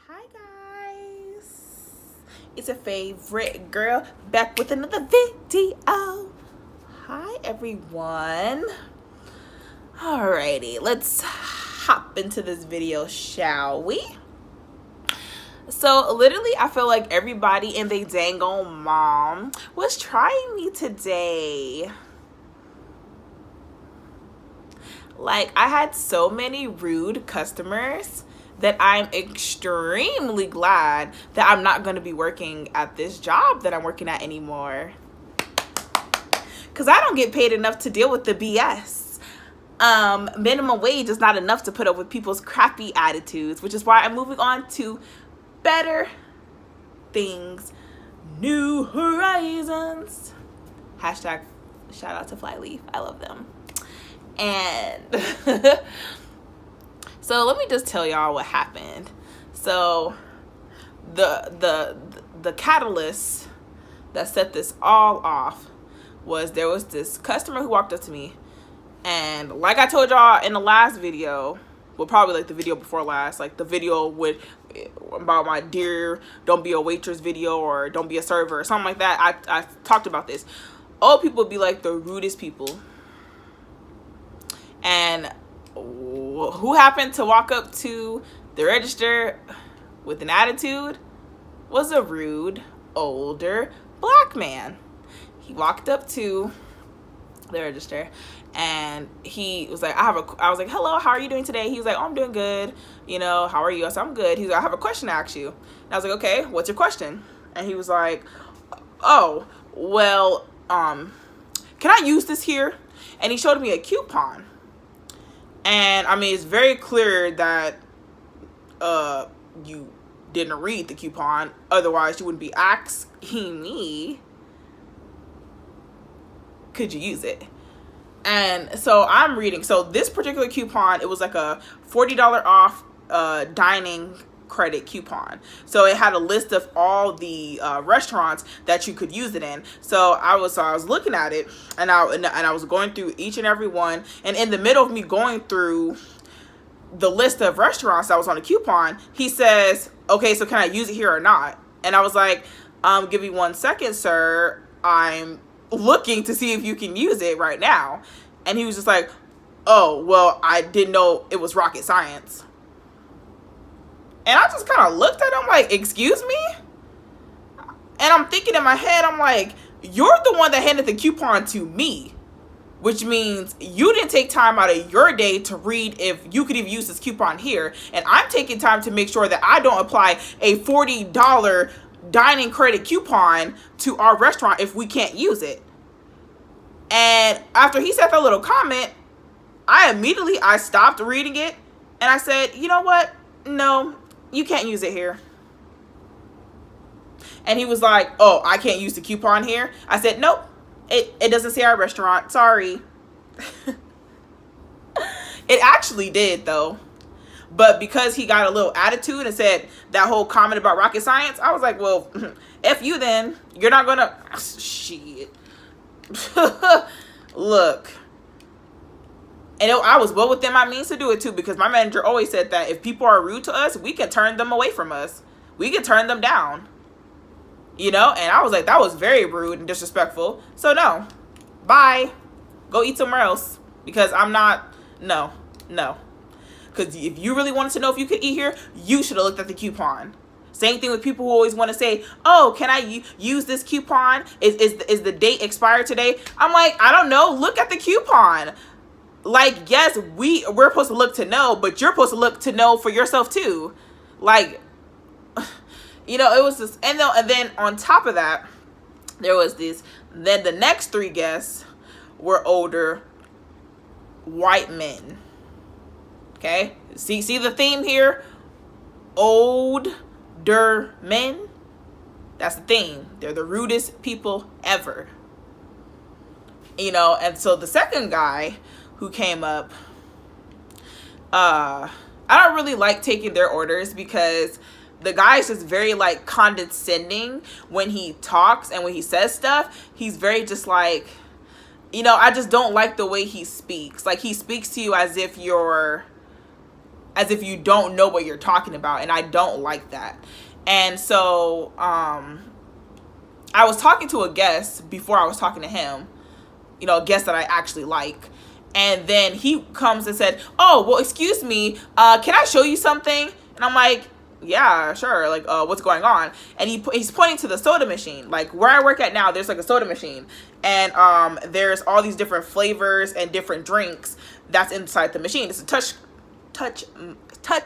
Hi guys, it's your favorite girl back with another video. Hi everyone. Alrighty, let's hop into this video, shall we? So literally I feel like everybody and they dang on mom was trying me today. Like, I had so many rude customers that I'm extremely glad that I'm not going to be working at this job that I'm working at anymore. Because I don't get paid enough to deal with the BS. Minimum wage is not enough to put up with people's crappy attitudes, which is why I'm moving on to better things, new horizons. Hashtag shout out to Flyleaf. I love them. And so let me just tell y'all what happened. So the catalyst that set this all off was there was this customer who walked up to me, and like I told y'all in the last video, well, probably like the video before last, like the video with about my dear don't be a waitress video or don't be a server or something like that. I talked about this. Old people be like the rudest people. And who happened to walk up to the register with an attitude was a rude, older black man. He walked up to the register and he was like, I was like, hello, how are you doing today? He was like, oh, I'm doing good. You know, how are you? I said, I'm good. He's like, I have a question to ask you. And I was like, okay, what's your question? And he was like, oh, well, can I use this here? And he showed me a coupon. And I mean, it's very clear that you didn't read the coupon. Otherwise, you wouldn't be asking me, could you use it? And so I'm reading. So this particular coupon, it was like a $40 off dining credit coupon. So it had a list of all the restaurants that you could use it in. So I was looking at it, and I was going through each and every one, and in the middle of me going through the list of restaurants that was on the coupon, he says, okay, so can I use it here or not? And I was like, give me 1 second, sir. I'm looking to see if you can use it right now. And he was just like, oh, well, I didn't know it was rocket science. And I just kind of looked at him like, excuse me? And I'm thinking in my head, I'm like, you're the one that handed the coupon to me, which means you didn't take time out of your day to read if you could even use this coupon here. And I'm taking time to make sure that I don't apply a $40 dining credit coupon to our restaurant if we can't use it. And after he said that little comment, I stopped reading it and I said, you know what? No, you can't use it here. And he was like, oh, I can't use the coupon here? I said, nope, it doesn't say our restaurant. Sorry. It actually did, though. But because he got a little attitude and said that whole comment about rocket science, I was like, well, F you then. You're not going to... Shit. Look. And I was well within my means to do it too, because my manager always said that if people are rude to us, we can turn them away from us. We can turn them down. You know? And I was like, that was very rude and disrespectful. So no. Bye. Go eat somewhere else. Because I'm not... No. Because if you really wanted to know if you could eat here, you should have looked at the coupon. Same thing with people who always want to say, oh, can I use this coupon? Is the date expired today? I'm like, I don't know. Look at the coupon. Like, yes, we're supposed to look to know, but you're supposed to look to know for yourself too. Like, you know, it was just, and then on top of that, there was this, then the next 3 guests were older white men. Okay? See the theme here? Older men. That's the theme. They're the rudest people ever. You know, and so the second guy who came up, I don't really like taking their orders because the guy's just very like condescending when he talks and when he says stuff. He's very just like, you know, I just don't like the way he speaks. Like, he speaks to you as if you're as if you don't know what you're talking about, and I don't like that. And so I was talking to a guest before I was talking to him, you know, a guest that I actually like. And then he comes and said, oh, well, excuse me, can I show you something? And I'm like, yeah, sure. Like, what's going on? And he's pointing to the soda machine. Like, where I work at now, there's like a soda machine. And there's all these different flavors and different drinks that's inside the machine. It's a touch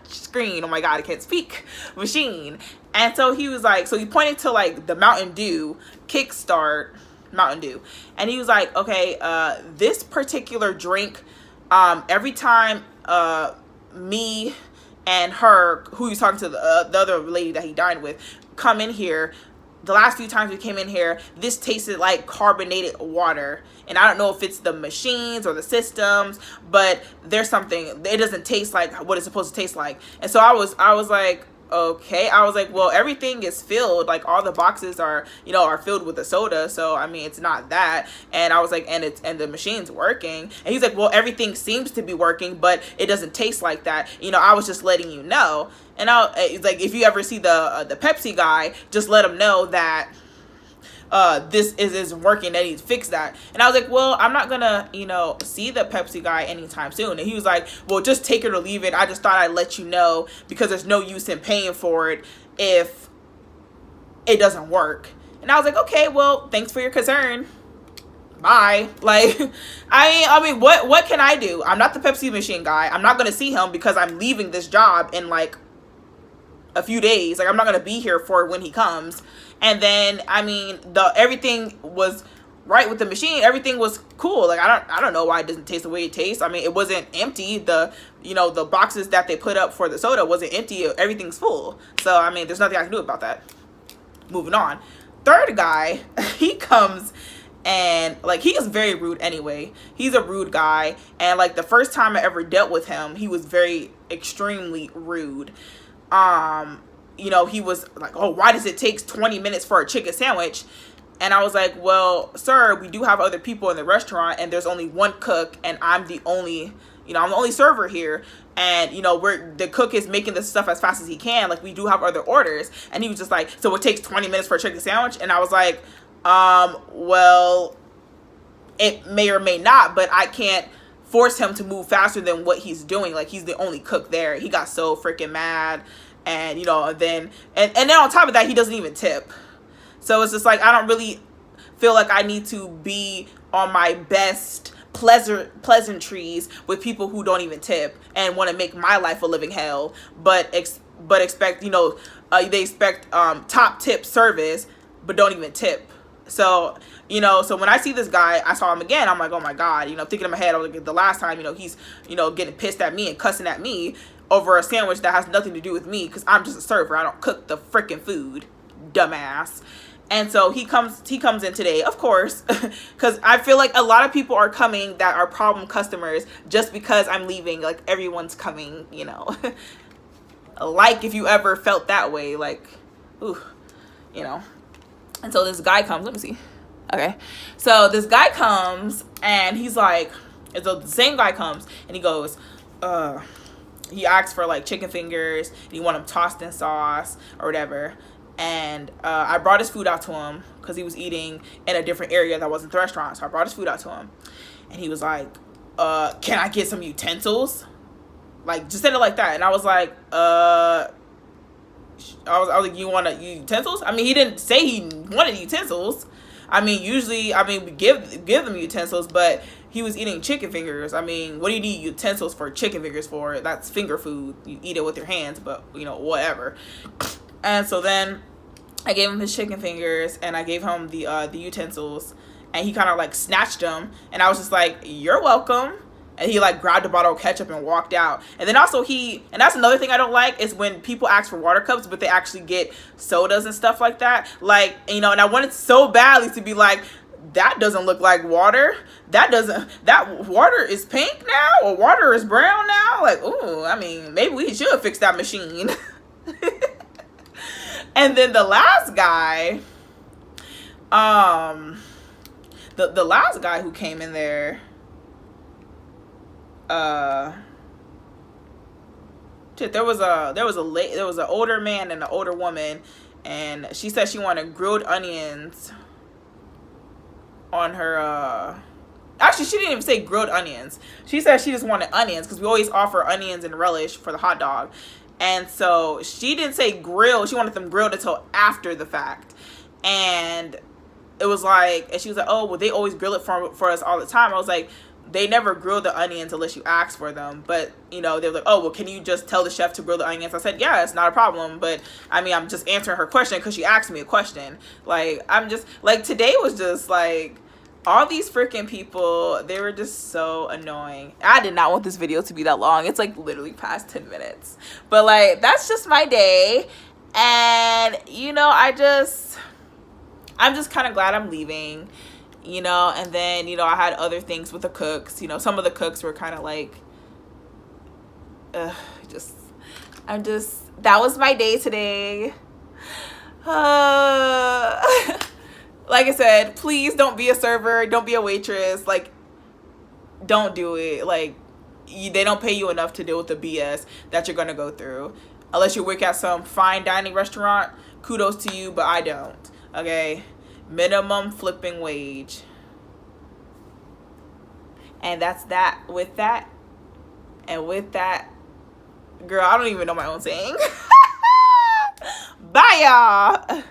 screen. Oh my God, I can't speak. Machine. And so he was like, so he pointed to like the Mountain Dew Kickstart Mountain Dew. And he was like, okay, this particular drink, every time me and her, who he was talking to, the other lady that he dined with, come in here, the last few times we came in here, this tasted like carbonated water. And I don't know if it's the machines or the systems, but there's something, it doesn't taste like what it's supposed to taste like. And so I was like, okay. I was like, well, everything is filled, like all the boxes are, you know, are filled with the soda, so I mean, it's not that. And I was like, and the machine's working. And he's like, well, everything seems to be working, but it doesn't taste like that, you know. I was just letting you know. And it's like, if you ever see the Pepsi guy, just let him know that this isn't working, that he needs to fix that. And I was like, well, I'm not gonna, you know, see the Pepsi guy anytime soon. And he was like, well, just take it or leave it. I just thought I'd let you know, because there's no use in paying for it if it doesn't work. And I was like, okay, well, thanks for your concern. Bye. Like, I mean, what can I do? I'm not the Pepsi machine guy. I'm not gonna see him because I'm leaving this job in like a few days. Like, I'm not gonna be here for when he comes. And then, I mean, everything was right with the machine. Everything was cool. Like, I don't know why it doesn't taste the way it tastes. I mean, it wasn't empty. The boxes that they put up for the soda wasn't empty. Everything's full. So, I mean, there's nothing I can do about that. Moving on. Third guy, he comes and, like, he is very rude anyway. He's a rude guy. And, like, the first time I ever dealt with him, he was very extremely rude. You know, he was like, oh, why does it take 20 minutes for a chicken sandwich? And I was like, well, sir, we do have other people in the restaurant, and there's only one cook, and I'm the only server here. And, you know, the cook is making this stuff as fast as he can. Like, we do have other orders. And he was just like, so it takes 20 minutes for a chicken sandwich? And I was like, well, it may or may not, but I can't force him to move faster than what he's doing. Like, he's the only cook there. He got so freaking mad. And, you know, then on top of that, he doesn't even tip. So it's just like, I don't really feel like I need to be on my best pleasantries with people who don't even tip and want to make my life a living hell, but expect, you know, they expect top tip service, but don't even tip. So, you know, so when I see this guy, I saw him again, I'm like, oh my God, you know, thinking in my head, I was like, the last time, you know, he's, you know, getting pissed at me and cussing at me over a sandwich that has nothing to do with me, because I'm just a server. I don't cook the freaking food, dumbass. And so he comes in today, of course, because I feel like a lot of people are coming that are problem customers just because I'm leaving. Like, everyone's coming, you know. Like, if you ever felt that way, like, ooh, you know. And so this guy comes, let me see. Okay. So this guy comes and he's like, so the same guy comes and he goes, he asks for like chicken fingers and he want them tossed in sauce or whatever. And I brought his food out to him because he was eating in a different area that wasn't the restaurant. So I brought his food out to him and he was like, can I get some utensils? Like, just said it like that. And I was like, I was like, you want utensils? I mean, he didn't say he wanted utensils. I mean, usually, we give them utensils, but he was eating chicken fingers. I mean, what do you need utensils for chicken fingers for? That's finger food. You eat it with your hands, but, you know, whatever. And so then I gave him his chicken fingers and I gave him the utensils, and he kind of like snatched them, and I was just like, you're welcome. And he like grabbed a bottle of ketchup and walked out. And then also and that's another thing I don't like, is when people ask for water cups, but they actually get sodas and stuff like that. Like, you know, and I wanted so badly to be like, that doesn't look like water. That water is pink now, or water is brown now. Like, ooh, I mean, maybe we should fix that machine. And then the last guy, the last guy who came in there, Shit, there was an older man and an older woman, and she said she wanted grilled onions on her. Actually, she didn't even say grilled onions. She said she just wanted onions because we always offer onions and relish for the hot dog. And so she didn't say grilled. She wanted them grilled until after the fact. And it was like, and she was like, oh, well, they always grill it for us all the time. I was like, they never grill the onions unless you ask for them. But, you know, they were like, oh, well, can you just tell the chef to grill the onions? I said, yeah, it's not a problem. But, I mean, I'm just answering her question because she asked me a question. Like, I'm just, like, today was just, like, all these freaking people, they were just so annoying. I did not want this video to be that long. It's, like, literally past 10 minutes. But, like, that's just my day. And, you know, I'm just kind of glad I'm leaving. You know, and then, you know, I had other things with the cooks. You know, some of the cooks were kind of like, that was my day today. Like I said, please don't be a server. Don't be a waitress. Like, don't do it. Like, they don't pay you enough to deal with the BS that you're going to go through. Unless you work at some fine dining restaurant, kudos to you, but I don't. Okay? Minimum flipping wage. And that's that. With that, and with that, girl, I don't even know my own saying. Bye, y'all.